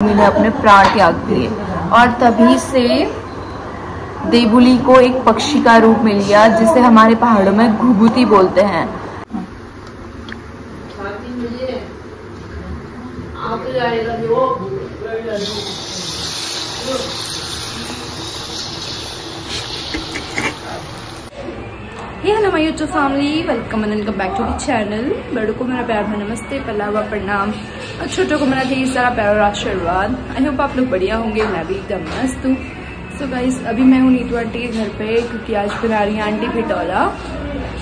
ने अपने प्राण त्याग दिए और तभी से देवुली को एक पक्षी का रूप मिल गया जिसे हमारे पहाड़ों में घुघुती बोलते हैं। Hello my YouTube family, welcome and welcome back to the channel. बड़ों को मेरा प्यार भरा नमस्ते, पहला प्रणाम और छोटों को मेरा ढेर सारा प्यार और आशीर्वाद। आई होप आप लोग बढ़िया होंगे, मैं भी एकदम मस्त हूँ। सो गाइस, अभी मैं हूँ नीतू आंटी के घर पे क्योंकि आज बना रही है आंटी भिटोला।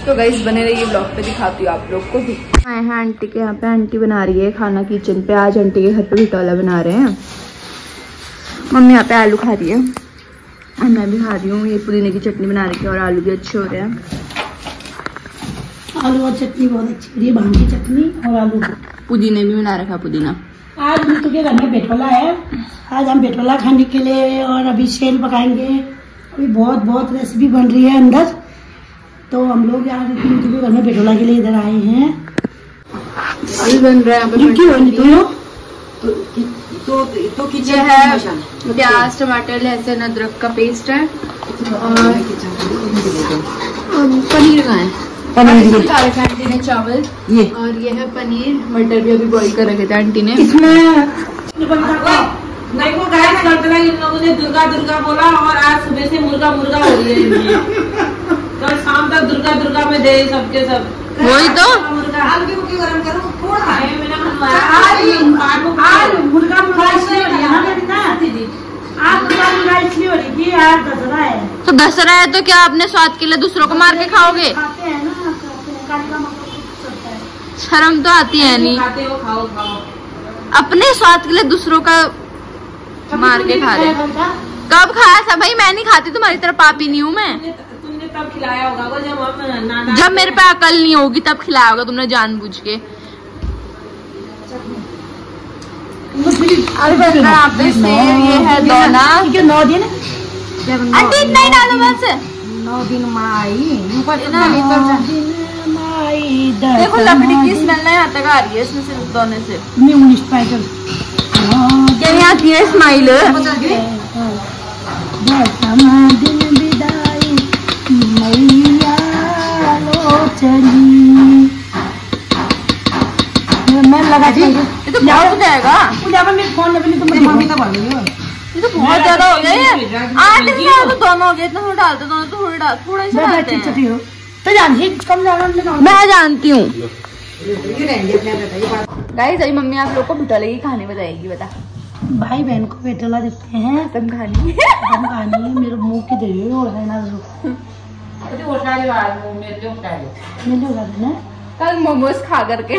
तो गाइस बने रहिए ब्लॉग पे, दिखाती हूँ आप लोग को भी। आए हैं आंटी के यहाँ पे, आंटी बना रही है खाना किचन पे। आज आंटी के घर पे भिटोला बना रहे हैं। मम्मी यहाँ पे आलू खा रही है और मैं भी खा रही हूँ। ये पुदीने की चटनी बना रही है और आलू भी अच्छे हो रहे हैं। आलू और चटनी बहुत अच्छी हो रही है, भांग की चटनी और आलू। पुदीने भी बना रखा पुदीना। आज नीतू के घर में भिटोला है। आज हम भिटोला खाने के लिए और अभी सेल पकाएंगे। अभी बहुत रेसिपी बन रही है अंदर। तो हम लोग आज नीतू के घर में भिटोला के लिए इधर आए हैं। अभी बन रहा है तो किचन है। प्याज, टमाटर, लहसुन, अदरक का पेस्ट है और पनीर का है। पनीर आंटी ने चावल ये और ये है पनीर। मटर भी अभी बॉईल कर रखे थे आंटी ने। इसमें देखो गाइस, इन लोगों ने दुर्गा दुर्गा बोला और आज सुबह से मुर्गा मुर्गा हो रही है। कल शाम तक दुर्गा दुर्गा में दे सबके सब। वही तो गरम करो थोड़ा है। मैंने मुर्गा मुर्गा इसलिए हो रही है आज मुर्गा मुर्गा इसलिए हो रही है, आज दशहरा है। तो दशहरा है तो क्या अपने स्वाद के लिए दूसरों को मार के खाओगे? खाते हैं ना, काली का मतलब होता है। शर्म तो आती है नहीं। खाते हो, खाओ खाओ। अपने स्वाद के लिए दूसरों का मार के खा रहे। कब खाया था भाई? मैं नहीं खाती, तुम्हारी तरह पापी नहीं हूँ मैं। तुमने तब खिलाया होगा जब हम नाना, जब मेरे पे अकल नहीं होगी तब खिलाया होगा तुमने जानबूझ के। ये है दोना। 9 दिन आंटी इतना ही डालो बस। 9 दिन माई देखो लकड़ी की स्मेल ना यहाँ तक आ रही है इसमें से, दोने से। क्या आती है स्माइल? मैं लगा दी। ये तो बहुत हो जाएगा। फोन मम्मी का बन गई। ये तो बहुत ज्यादा हो गया है। आठ तो दोनों हो गए, इतना थोड़ा डालते, दोनों तो थोड़ा थोड़ा ही डालते हैं। तो जानती कम ज्यादा मैं जानती हूँ। गाइस अभी मम्मी आप लोग को भिटोले की कहानी बताएगी। बता। भाई बहन को भिटोला देते हैं। तुम कहानी मेरे मुंह की दे कल मोमोज खा करके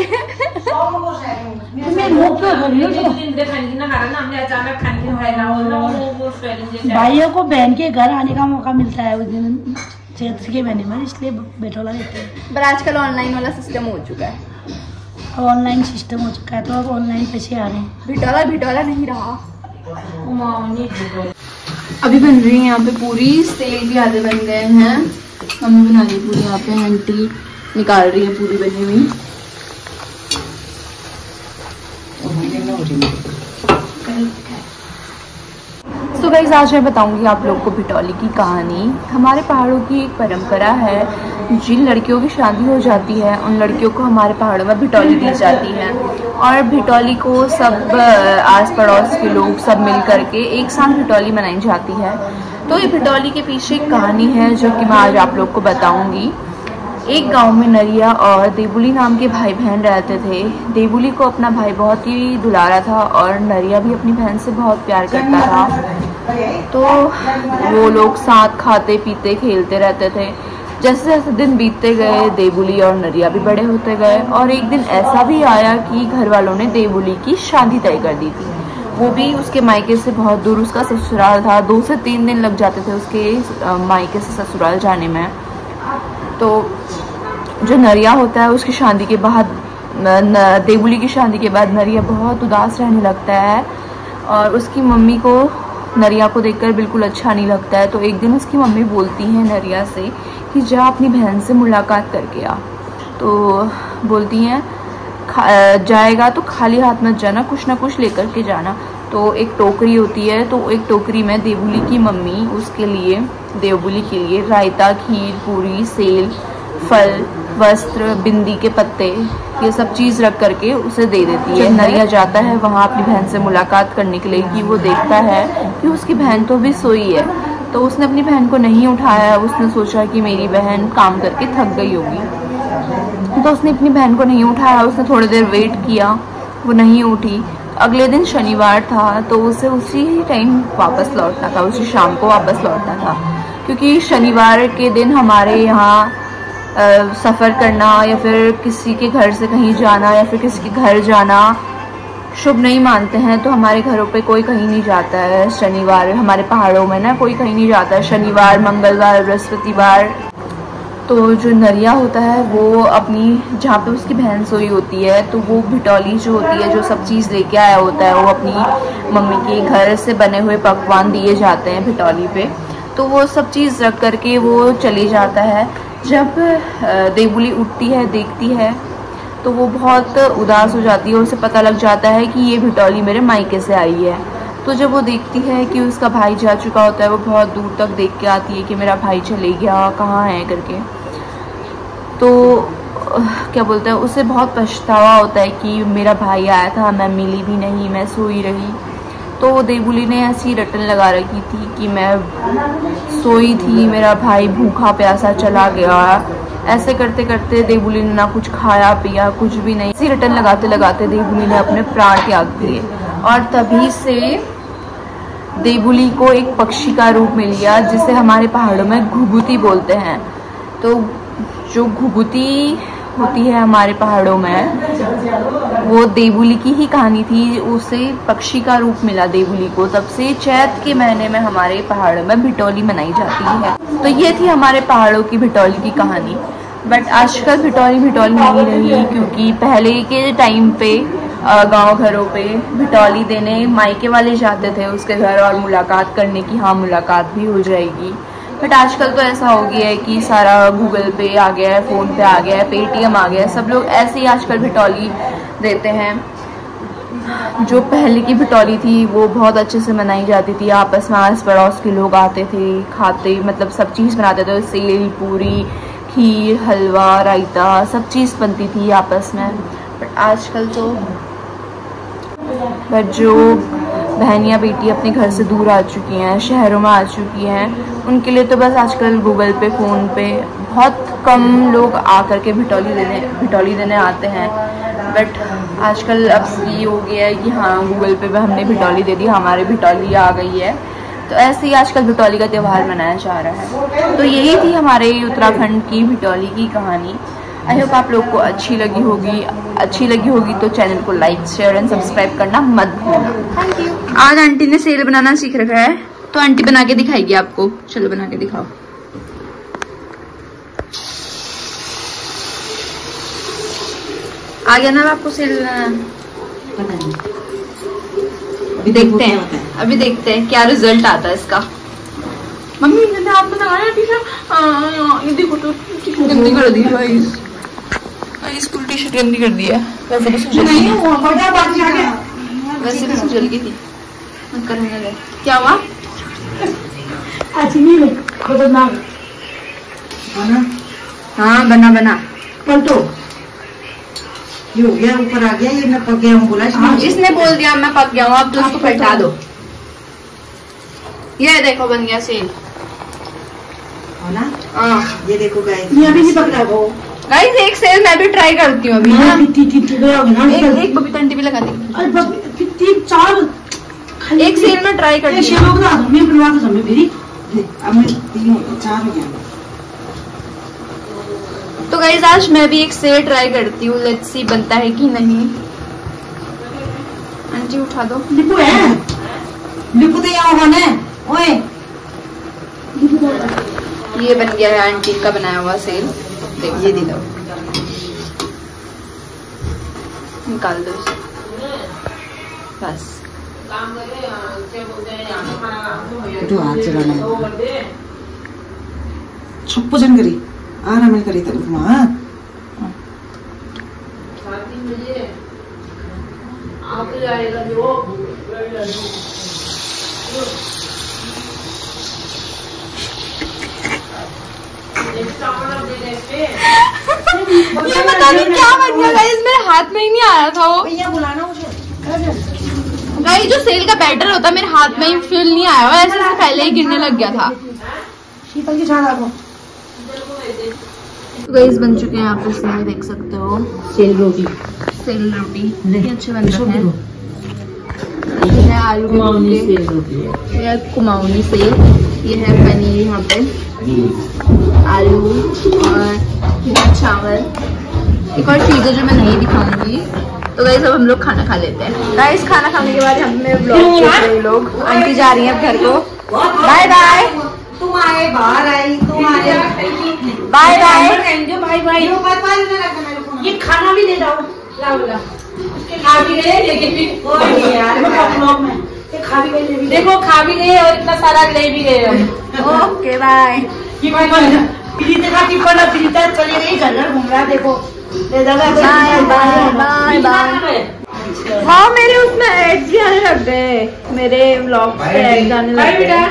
भाइयों को बहन के घर आने का मौका मिलता है उस दिन क्षेत्र के बहने में, इसलिए भिटोला देते हैं। पर आजकल ऑनलाइन वाला सिस्टम हो चुका है। ऑनलाइन सिस्टम हो चुका है तो अब ऑनलाइन पैसे आ रहे हैं। भिटोला भिटोला नहीं रहा। अभी बन रही है यहाँ पे पूरी। सेल भी आधे बन गए हैं। मम्मी बना रही पूरी, यहाँ पे आंटी निकाल रही है पूरी बनी हुई। तो गाइस आज मैं बताऊंगी आप लोग को भिटोली की कहानी। हमारे पहाड़ों की एक परंपरा है, जिन लड़कियों की शादी हो जाती है उन लड़कियों को हमारे पहाड़ों में भिटोली दी जाती है और भिटोली को सब आस पड़ोस के लोग सब मिल करके एक साथ भिटोली मनाई जाती है। तो ये भिटोली के पीछे एक कहानी है जो कि मैं आज आप लोग को बताऊंगी। एक गांव में नरिया और देवुली नाम के भाई बहन रहते थे। देवुली को अपना भाई बहुत ही दुलारा था और नरिया भी अपनी बहन से बहुत प्यार करता था। तो वो लोग साथ खाते पीते खेलते रहते थे। जैसे जैसे दिन बीतते गए देवुली और नरिया भी बड़े होते गए और एक दिन ऐसा भी आया कि घर वालों ने देवुली की शादी तय कर दी थी। वो भी उसके मायके से बहुत दूर। उसका ससुराल था, 2 से 3 दिन लग जाते थे उसके मायके से ससुराल जाने में। तो जो नरिया होता है उसकी शादी के बाद, देवुली की शादी के बाद नरिया बहुत उदास रहने लगता है और उसकी मम्मी को नरिया को देखकर बिल्कुल अच्छा नहीं लगता है। तो एक दिन उसकी मम्मी बोलती है नरिया से कि जा अपनी बहन से मुलाकात करके आ। तो बोलती हैं जाएगा तो खाली हाथ मत जाना, कुछ ना कुछ लेकर के जाना। तो एक टोकरी होती है, तो एक टोकरी में देवुली की मम्मी उसके लिए, देवुली के लिए रायता, खीर, पूरी, सेल, फल, वस्त्र, बिंदी के पत्ते, ये सब चीज़ रख करके उसे दे देती है। नरिया जाता है वहाँ अपनी बहन से मुलाकात करने के लिए कि वो देखता है कि उसकी बहन तो अभी सोई है, तो उसने अपनी बहन को नहीं उठाया। उसने सोचा कि मेरी बहन काम करके थक गई होगी, तो उसने अपनी बहन को नहीं उठाया। उसने थोड़ी देर वेट किया, वो नहीं उठी। अगले दिन शनिवार था, तो उसे उसी टाइम वापस लौटना था, उसी शाम को वापस लौटना था, क्योंकि शनिवार के दिन हमारे यहाँ सफ़र करना या फिर किसी के घर से कहीं जाना या फिर किसी के घर जाना शुभ नहीं मानते हैं। तो हमारे घरों पे कोई कहीं नहीं जाता है शनिवार, हमारे पहाड़ों में ना कोई कहीं नहीं जाता है शनिवार, मंगलवार, बृहस्पतिवार। तो जो नरिया होता है वो अपनी, जहाँ पे उसकी बहन सोई होती है, तो वो भिटौली जो होती है, जो सब चीज़ लेके आया होता है, वो अपनी मम्मी के घर से बने हुए पकवान दिए जाते हैं भिटौली पे। तो वो सब चीज़ रख करके वो चले जाता है। जब देवुली उठती है, देखती है, तो वो बहुत उदास हो जाती है। उसे पता लग जाता है कि ये भिटौली मेरे मायके से आई है। तो जब वो देखती है कि उसका भाई जा चुका होता है, वो बहुत दूर तक देख के आती है कि मेरा भाई चले गया, कहाँ है करके। तो क्या बोलते हैं, उसे बहुत पछतावा होता है कि मेरा भाई आया था, मैं मिली भी नहीं, मैं सोई रही। तो देवुली ने ऐसी रटन लगा रखी थी कि मैं सोई थी, मेरा भाई भूखा प्यासा चला गया। ऐसे करते करते देवुली ने ना कुछ खाया पिया, कुछ भी नहीं। ऐसी रटन लगाते लगाते देवुली ने अपने प्राण त्याग दिए, और तभी से देवुली को एक पक्षी का रूप मिल गया, जिसे हमारे पहाड़ों में घुघुती बोलते हैं। तो जो घुघुती होती है हमारे पहाड़ों में, वो देवुली की ही कहानी थी। उसे पक्षी का रूप मिला देवुली को, तब से चैत के महीने में हमारे पहाड़ों में भिटौली मनाई जाती है। तो ये थी हमारे पहाड़ों की भिटौली की कहानी। बट आजकल भिटौली नहीं रही, क्योंकि पहले के टाइम पे गांव घरों पे भिटौली देने मायके वाले जाते थे उसके घर, और मुलाकात करने की, हाँ मुलाकात भी हो जाएगी। बट आजकल तो ऐसा हो गया है कि सारा गूगल पे आ गया है, फ़ोन पे आ गया है, पेटीएम आ गया है, सब लोग ऐसे ही आजकल भिटौली देते हैं। जो पहले की भिटौली थी वो बहुत अच्छे से मनाई जाती थी, आपस में आस पड़ोस के लोग आते थे, खाते, मतलब सब चीज़ बनाते थे, सेल, पूरी, खीर, हलवा, रायता, सब चीज़ बनती थी आपस में। बट आजकल तो जो बहनियाँ बेटी अपने घर से दूर आ चुकी हैं, शहरों में आ चुकी हैं, उनके लिए तो बस आजकल गूगल पे, फ़ोन पे बहुत कम लोग आकर के भिटौली देने आते हैं। बट आजकल अब ये हो गया है कि हाँ गूगल पे हमने भिटौली दे दी, हमारे भिटौली आ गई है। तो ऐसे ही आजकल भिटौली का त्यौहार मनाया जा रहा है। तो यही थी हमारे उत्तराखंड की भिटौली की कहानी। आई होप आप लोग को अच्छी लगी होगी तो चैनल को लाइक, शेयर एंड सब्सक्राइब करना मत भूलना। Thank you. आज आंटी ने सेल बनाना सीख रखा है, तो आंटी बना के दिखाएगी आपको। चलो बना के दिखाओ। आ गया ना आपको सेल बनाना? अभी देखते हैं क्या रिजल्ट आता है इसका। मम्मी मैंने आप बनाया टी-शर्ट, देखो तो गंदी कर दी भाई, स्कूल टी-शर्ट गंदी कर दी है। वैसे भी सुजल गई थी, करने लगे। क्या हुआ? हाँ बना पलटो, ये हो गया, ऊपर आ गया, ये मैं पक गया हूँ बोला। इसने बोल दिया मैं पक गया हूँ, अब तो उसको पलटा दो। ये देखो बन गया सेल ना। ये देखो गाइस, ये अभी नहीं पक रहा वो। गाइस एक सेल मैं भी ट्राई करती हूँ अभी। एक बबीता आंटी भी लगा देगी। अरे 4 एक सेल में ट्राई करती हूँ। तो गाइस आज मैं भी एक सेल ट्राई करती हूँ, लेट्स सी बनता है कि नहीं। आंटी उठा दो। लिपू है, लिपू तो यहाँ होगा ना। ओए ये बन गया है आंटी का बनाया हुआ सेल। देखिए दे दो, निकाल दो इसे बस। तो हाथ चलाना छप्पो जन करी आराम करी तक वहाँ आप जाएगा जो ये पता नहीं क्या बन गया गाइस, मेरे हाथ में ही नहीं आ रहा था वो। भैया बुलाना उसे। गाइस जो सेल का बैटर होता है मेरे हाथ में ही फील नहीं आया हुआ, ऐसे से पहले ही गिरने लग गया था। शीतल की छाना को तो गाइस बन चुके हैं, आप इसमें देख सकते हो सेल रोटी। सेल रोटी ये अच्छे बन रहे हैं। ये है आलू कुमाऊनी सेल, ये कुमाऊनी सेल, ये है पनीर यहाँ पे, आलू और चावल, एक और चीज़ है जो मैं नहीं दिखाऊंगी। तो गाइस अब हम लोग खाना खा लेते हैं। गाइस खाना खाने के बाद हमें व्लॉग देख रहे लोग, आंटी जा रही हैं अब घर को। Bye bye. तुम आए बाहर आई, तुम आए बाय बाय। Bye bye. ये खाना भी दे जाओ। खा भी गए लेकिन ब्लॉग में ये खा भी गई, देखो खा भी गए और इतना सारा ले भी गए हम। Okay bye. चली गई घर घर घूम रहा, देखो बाय बाय बाय। हाँ मेरे उसमें एड्स भी आने लग गए, मेरे व्लॉग पे एड्स आने लग गए।